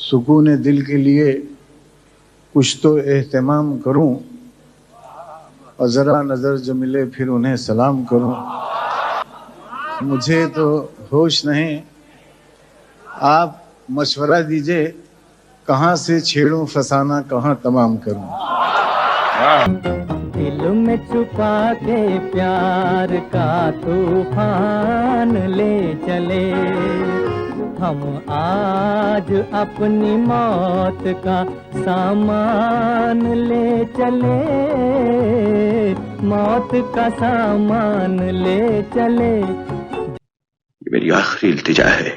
सुकून दिल के लिए कुछ तो एहतमाम करूं और ज़रा नज़र जो मिले फिर उन्हें सलाम करूं। मुझे तो होश नहीं, आप मशवरा दीजिए कहाँ से छेड़ूं फसाना कहाँ तमाम करूं। दिल में छुपा के प्यार का तूफान ले चले, हम आज अपनी मौत का सामान ले चले, मौत का सामान ले चले। ये मेरी आखिरी इल्तिजा है,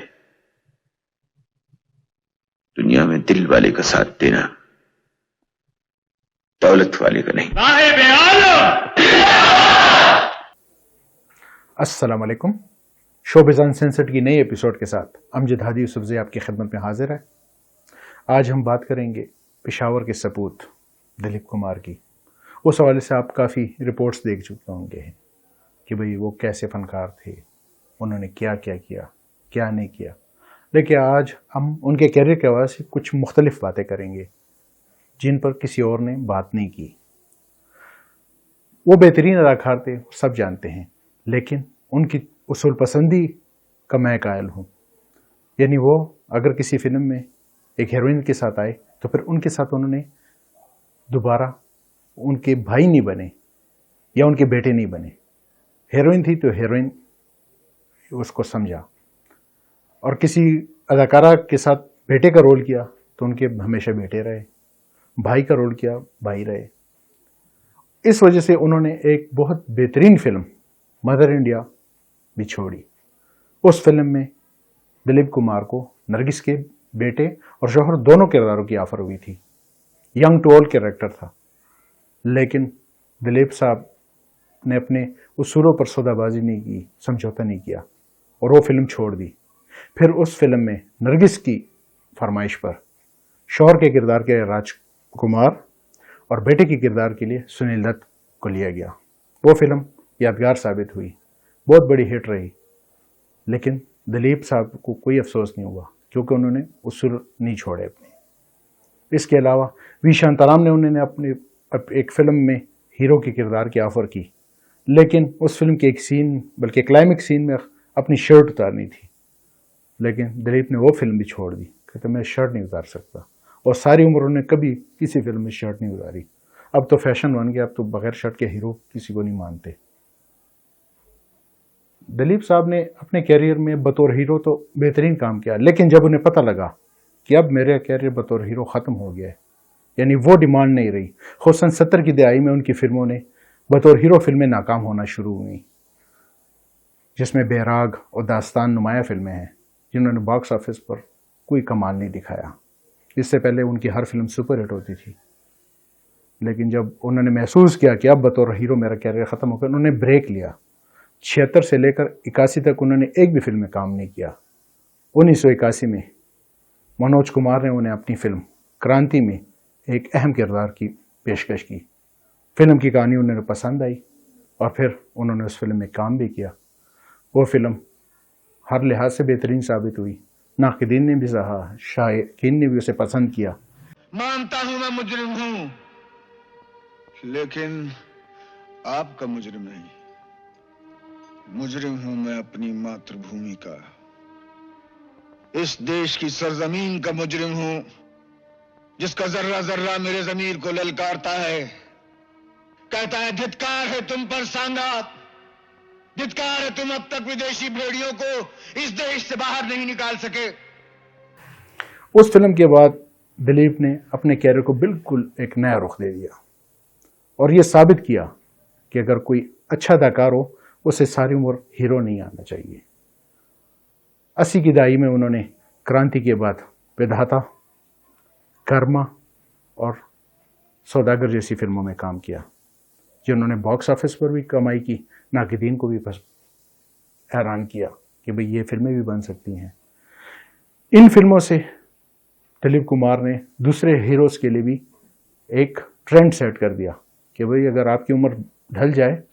दुनिया में दिल वाले का साथ देना, दौलत वाले का नहीं। अस्सलाम वालेकुम। शोबिज़ अनसेंसर्ड की नई एपिसोड के साथ अमजद हादी यूसुफज़ई आपकी खिदमत में हाजिर है। आज हम बात करेंगे पेशावर के सपूत दिलीप कुमार की। उस हवाले से आप काफ़ी रिपोर्ट्स देख चुके होंगे कि भाई वो कैसे फ़नकार थे, उन्होंने क्या क्या किया, क्या नहीं किया। लेकिन आज हम उनके कैरियर के हवाले से कुछ मुख्तलिफ बातें करेंगे जिन पर किसी और ने बात नहीं की। वो बेहतरीन अदाकार थे, सब जानते हैं, लेकिन उनकी उसूल पसंदी का मैं कायल हूँ। यानी वो अगर किसी फिल्म में एक हीरोइन के साथ आए तो फिर उनके साथ उन्होंने दोबारा उनके भाई नहीं बने या उनके बेटे नहीं बने। हीरोइन थी तो हीरोइन उसको समझा, और किसी अदाकारा के साथ बेटे का रोल किया तो उनके हमेशा बेटे रहे, भाई का रोल किया भाई रहे। इस वजह से उन्होंने एक बहुत बेहतरीन फिल्म मदर इंडिया भी छोड़ी। उस फिल्म में दिलीप कुमार को नरगिस के बेटे और शौहर दोनों किरदारों की ऑफर हुई थी। यंग टू ओल्ड कैरेक्टर था, लेकिन दिलीप साहब ने अपने उसूलों पर सौदाबाजी नहीं की, समझौता नहीं किया और वो फिल्म छोड़ दी। फिर उस फिल्म में नरगिस की फरमाइश पर शौहर के किरदार के राजकुमार और बेटे के किरदार के लिए सुनील दत्त को लिया गया। वो फिल्म यादगार साबित हुई, बहुत बड़ी हिट रही, लेकिन दिलीप साहब को कोई अफसोस नहीं हुआ क्योंकि उन्होंने उसूल नहीं छोड़े अपने। इसके अलावा वी शांताराम ने उन्होंने अपने एक फिल्म में हीरो के किरदार की ऑफर की, लेकिन उस फिल्म के एक सीन, बल्कि क्लाइमेक्स सीन में अपनी शर्ट उतारनी थी, लेकिन दिलीप ने वो फिल्म भी छोड़ दी। कहते मैं शर्ट नहीं उतार सकता, और सारी उम्र उन्होंने कभी किसी फिल्म में शर्ट नहीं उतारी। अब तो फैशन बन गया, अब तो बगैर शर्ट के हीरो किसी को नहीं मानते। दिलीप साहब ने अपने कैरियर में बतौर हीरो तो बेहतरीन काम किया, लेकिन जब उन्हें पता लगा कि अब मेरा कैरियर बतौर हीरो ख़त्म हो गया है, यानी वो डिमांड नहीं रही, खुसूसन 70 की दहाई में उनकी फिल्मों ने बतौर हीरो फिल्में नाकाम होना शुरू हुई, जिसमें बैराग और दास्तान नुमाया फिल्में हैं जिन्होंने बॉक्स ऑफिस पर कोई कमाल नहीं दिखाया। इससे पहले उनकी हर फिल्म सुपर हिट होती थी, लेकिन जब उन्होंने महसूस किया कि अब बतौर हीरो मेरा कैरियर ख़त्म हो गया, उन्होंने ब्रेक लिया। 76 से लेकर 81 तक उन्होंने एक भी फिल्म में काम नहीं किया। 1981 में मनोज कुमार ने उन्हें अपनी फिल्म क्रांति में एक अहम किरदार की पेशकश की। फिल्म की कहानी उन्हें पसंद आई और फिर उन्होंने उस फिल्म में काम भी किया। वो फिल्म हर लिहाज से बेहतरीन साबित हुई। नाक़िदीन ने भी सहा, शायकीन ने भी उसे पसंद किया। मानता हूं मैं मुजरिम हूं, लेकिन आपका मुजरिम नहीं। मुजरिम हूं मैं अपनी मातृभूमि का, इस देश की सरजमीन का मुजरिम हूं, जिसका जर्रा जर्रा मेरे ज़मीर को ललकारता है, कहता है धिक्कार है तुम पर सांगात, धिक्कार है तुम अब तक विदेशी भेड़ियों को इस देश से बाहर नहीं निकाल सके। उस फिल्म के बाद दिलीप ने अपने कैरियर को बिल्कुल एक नया रुख दे दिया और ये साबित किया कि अगर कोई अच्छा अदाकार हो उसे सारी उम्र हीरो नहीं आना चाहिए। 80 की दहाई में उन्होंने क्रांति के बाद विधाता, कर्मा और सौदागर जैसी फिल्मों में काम किया, जिन्होंने बॉक्स ऑफिस पर भी कमाई की, नाक़िदीन को भी हैरान किया कि भाई ये फिल्में भी बन सकती हैं। इन फिल्मों से दिलीप कुमार ने दूसरे हीरोज़ के लिए भी एक ट्रेंड सेट कर दिया कि भाई अगर आपकी उम्र ढल जाए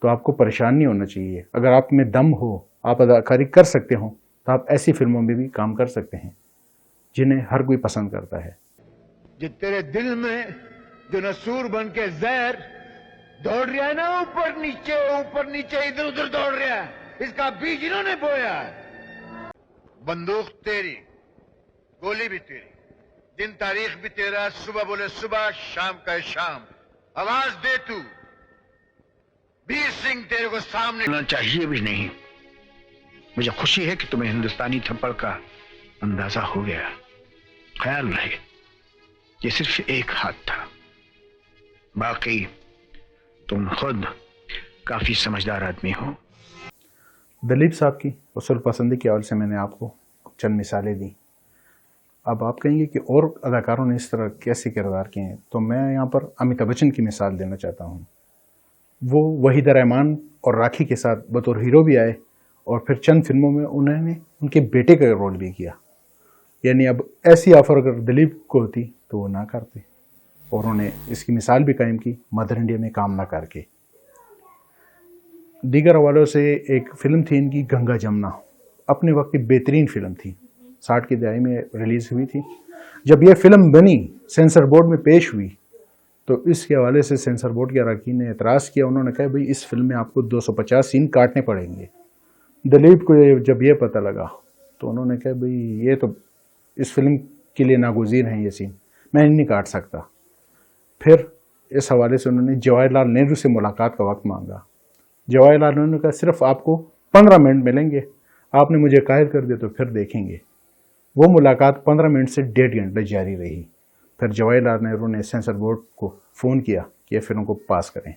तो आपको परेशान नहीं होना चाहिए। अगर आप में दम हो, आप अदाकारी कर सकते हो, तो आप ऐसी फिल्मों में भी काम कर सकते हैं। जिन्हें हर कोई पसंद करता है। जो तेरे दिल में जो नसूर बन के जहर दौड़ रहा है ना, ऊपर नीचे इधर उधर दौड़ रहा है, इसका बीज इन्होंने बोया है। बंदूक तेरी, गोली भी तेरी, दिन तारीख भी तेरा, सुबह बोले सुबह, शाम का शाम। आवाज दे तू, वीर सिंह तेरे को सामने होना चाहिए भी नहीं। मुझे खुशी है कि तुम्हें हिंदुस्तानी थप्पड़ का अंदाजा हो गया। ख्याल रहे ये सिर्फ एक हाथ था, बाकी तुम खुद काफी समझदार आदमी हो। दिलीप साहब की उसूल पसंदी के हवाले से मैंने आपको चंद मिसालें दी। अब आप कहेंगे कि और अदाकारों ने इस तरह कैसे किरदार किए हैं, तो मैं यहाँ पर अमिताभ बच्चन की मिसाल देना चाहता हूँ। वो वहीदा रहमान और राखी के साथ बतौर हीरो भी आए और फिर चंद फिल्मों में उन्होंने उनके बेटे का रोल भी किया। यानी अब ऐसी ऑफर अगर दिलीप को होती तो वो ना करते, और उन्होंने इसकी मिसाल भी कायम की मदर इंडिया में काम ना करके। दीगर हवालों से एक फिल्म थी इनकी गंगा जमुना, अपने वक्त की बेहतरीन फिल्म थी, 60 की दहाई में रिलीज़ हुई थी। जब यह फिल्म बनी, सेंसर बोर्ड में पेश हुई, तो इसके हवाले से सेंसर बोर्ड के अरकान ने एतराज़ किया। उन्होंने कहा भाई इस फिल्म में आपको 250 सीन काटने पड़ेंगे। दिलीप को जब ये पता लगा तो उन्होंने कहा भाई ये तो इस फिल्म के लिए नागुज़ीर हैं ये सीन, मैं नहीं काट सकता। फिर इस हवाले से उन्होंने जवाहरलाल नेहरू से मुलाकात का वक्त मांगा। जवाहरलाल नेहरू ने कहा सिर्फ आपको 15 मिनट मिलेंगे, आपने मुझे कायल कर दिया तो फिर देखेंगे। वो मुलाकात 15 मिनट से 1.5 घंटे जारी रही। फिर जवाहरलाल नेहरू ने सेंसर बोर्ड को फ़ोन किया कि ये फिल्म को पास करें।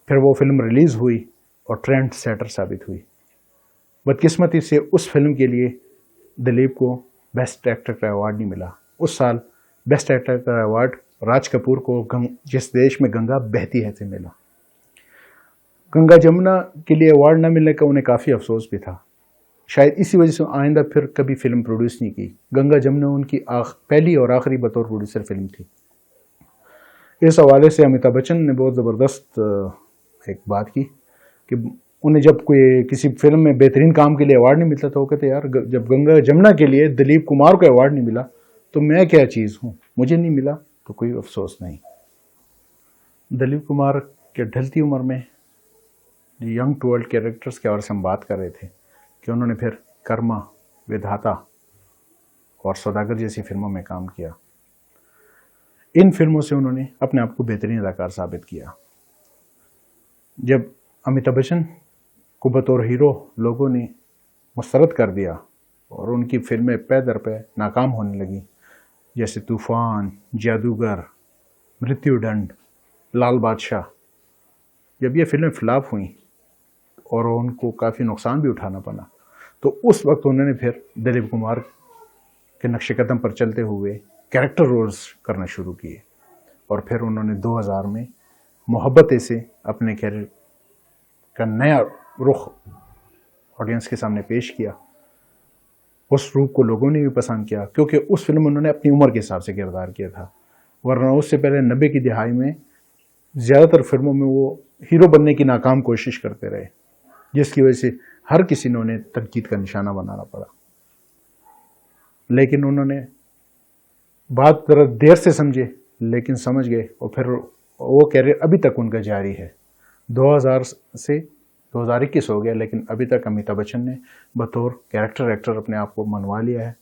फिर वो फिल्म रिलीज़ हुई और ट्रेंड सेटर साबित हुई। बदकिस्मती से उस फिल्म के लिए दिलीप को बेस्ट एक्टर का अवार्ड नहीं मिला। उस साल बेस्ट एक्टर का अवार्ड राज कपूर को जिस देश में गंगा बहती है से मिला। गंगा जमुना के लिए अवार्ड न मिलने का उन्हें काफ़ी अफसोस भी था। शायद इसी वजह से आइंदा फिर कभी फिल्म प्रोड्यूस नहीं की। गंगा जमुना उनकी पहली और आखिरी बतौर प्रोड्यूसर फिल्म थी। इस हवाले से अमिताभ बच्चन ने बहुत ज़बरदस्त एक बात की कि उन्हें जब कोई किसी फिल्म में बेहतरीन काम के लिए अवार्ड नहीं मिलता तो वो कहते यार जब गंगा जमुना के लिए दिलीप कुमार को अवार्ड नहीं मिला तो मैं क्या चीज़ हूँ, मुझे नहीं मिला तो कोई अफसोस नहीं। दिलीप कुमार के ढलती उम्र में यंग टू ओल्ड कैरेक्टर्स के हवाले से हम बात कर रहे थे कि उन्होंने फिर कर्मा, विधाता और सौदागर जैसी फिल्मों में काम किया। इन फिल्मों से उन्होंने अपने आप को बेहतरीन अदाकार साबित किया। जब अमिताभ बच्चन को बतौर हीरो लोगों ने मुस्तरद कर दिया और उनकी फिल्में पै दर पे नाकाम होने लगी, जैसे तूफ़ान, जादूगर, मृत्युदंड, लाल बादशाह, जब ये फिल्में फ्लॉप हुई और उनको काफ़ी नुकसान भी उठाना पड़ा, तो उस वक्त उन्होंने फिर दिलीप कुमार के नक्शे कदम पर चलते हुए कैरेक्टर रोल्स करना शुरू किए। और फिर उन्होंने 2000 में मोहब्बतें से अपने कैरियर का नया रुख ऑडियंस के सामने पेश किया। उस रूप को लोगों ने भी पसंद किया क्योंकि उस फिल्म में उन्होंने अपनी उम्र के हिसाब से किरदार किया था, वरना उससे पहले 90 की दिहाई में ज़्यादातर फिल्मों में वो हीरो बनने की नाकाम कोशिश करते रहे, जिसकी वजह से हर किसी ने उन्हें तनकीद का निशाना बनाना पड़ा। लेकिन उन्होंने बात ज़रा देर से समझे लेकिन समझ गए और फिर वो कैरियर अभी तक उनका जारी है। 2000 से 2021 हो गया लेकिन अभी तक अमिताभ बच्चन ने बतौर कैरेक्टर एक्टर अपने आप को मनवा लिया है।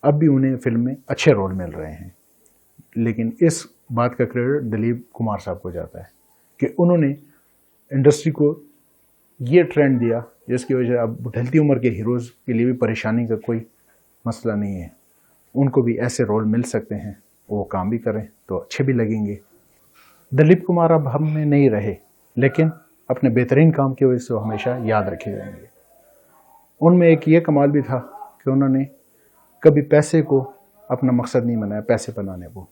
अब भी उन्हें फिल्म में अच्छे रोल मिल रहे हैं, लेकिन इस बात का क्रेडिट दिलीप कुमार साहब को जाता है कि उन्होंने इंडस्ट्री को ये ट्रेंड दिया जिसकी वजह से अब ढलती उम्र के हीरोज़ के लिए भी परेशानी का कोई मसला नहीं है। उनको भी ऐसे रोल मिल सकते हैं, वो काम भी करें तो अच्छे भी लगेंगे। दिलीप कुमार अब हम में नहीं रहे, लेकिन अपने बेहतरीन काम की वजह से वो हमेशा याद रखे जाएंगे। उनमें एक ये कमाल भी था कि उन्होंने कभी पैसे को अपना मकसद नहीं बनाया, पैसे बनाने को,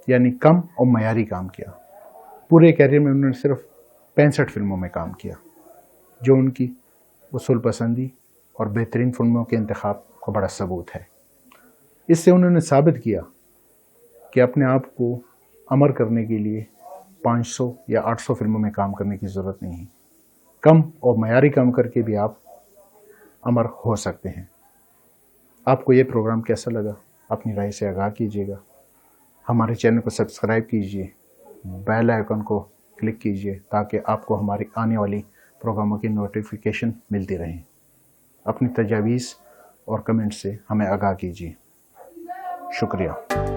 यानी कम और मयारी काम किया। पूरे कैरियर में उन्होंने सिर्फ 65 फिल्मों में काम किया, जो उनकी उसूल पसंदी और बेहतरीन फिल्मों के इंतखाब का बड़ा सबूत है। इससे उन्होंने साबित किया कि अपने आप को अमर करने के लिए 500 या 800 फिल्मों में काम करने की ज़रूरत नहीं है। कम और मयारी काम करके भी आप अमर हो सकते हैं। आपको ये प्रोग्राम कैसा लगा अपनी राय से आगाह कीजिएगा। हमारे चैनल को सब्सक्राइब कीजिए, बेल आइकन को क्लिक कीजिए ताकि आपको हमारी आने वाली प्रोग्रामों की नोटिफिकेशन मिलती रहे। अपनी तजावीज़ और कमेंट से हमें आगाह कीजिए। शुक्रिया।